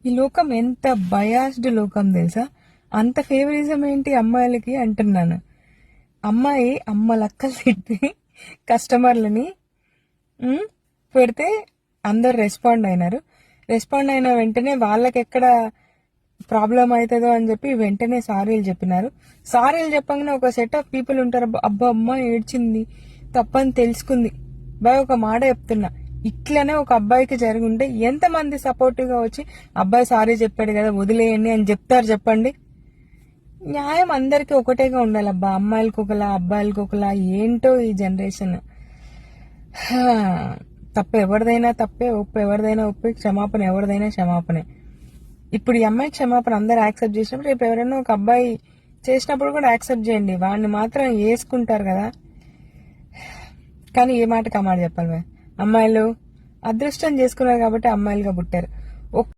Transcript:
ఈ లోకం ఎంత బయాస్డ్ లోకం తెలుసా. అంత ఫేవరిజం ఏంటి అమ్మాయిలకి అంటున్నాను. అమ్మాయి అమ్మ లక్కలు తిట్టి కస్టమర్లని పెడితే అందరు రెస్పాండ్ అయినారు. రెస్పాండ్ అయిన వెంటనే వాళ్ళకి ఎక్కడ ప్రాబ్లం అవుతుందో అని చెప్పి వెంటనే సారీలు చెప్పినారు. సారీలు చెప్పగానే ఒక సెట్ ఆఫ్ పీపుల్ ఉంటారు, అబ్బా అమ్మ ఏడ్చింది తప్పని తెలుసుకుంది. బాయ్ ఒక మాట చెప్తున్నా, ఇట్లనే ఒక అబ్బాయికి జరిగి ఉంటే ఎంతమంది సపోర్టివ్ గా వచ్చి అబ్బాయి సారీ చెప్పాడు కదా వదిలేయండి అని చెప్తారు చెప్పండి. న్యాయం అందరికీ ఒకటేగా ఉండాలి అబ్బా, అమ్మాయిలకు ఒకలా అబ్బాయిలకు ఒకలా. ఏంటో ఈ జనరేషన్. తప్పు ఎవరిదైనా తప్పే, ఒప్పు ఎవరిదైనా ఒప్పే, క్షమాపణ ఎవరిదైనా క్షమాపణే. ఇప్పుడు ఈ అమ్మాయి క్షమాపణ అందరు యాక్సెప్ట్ చేసినప్పుడు రేపు ఎవరైనా ఒక అబ్బాయి చేసినప్పుడు కూడా యాక్సెప్ట్ చేయండి. వాడిని మాత్రం వేసుకుంటారు కదా. కానీ ఏ మాటకి ఆ మాట చెప్పాలి. అమ్మాయిలు అదృష్టం చేసుకున్నారు కాబట్టి అమ్మాయిలుగా పుట్టారు.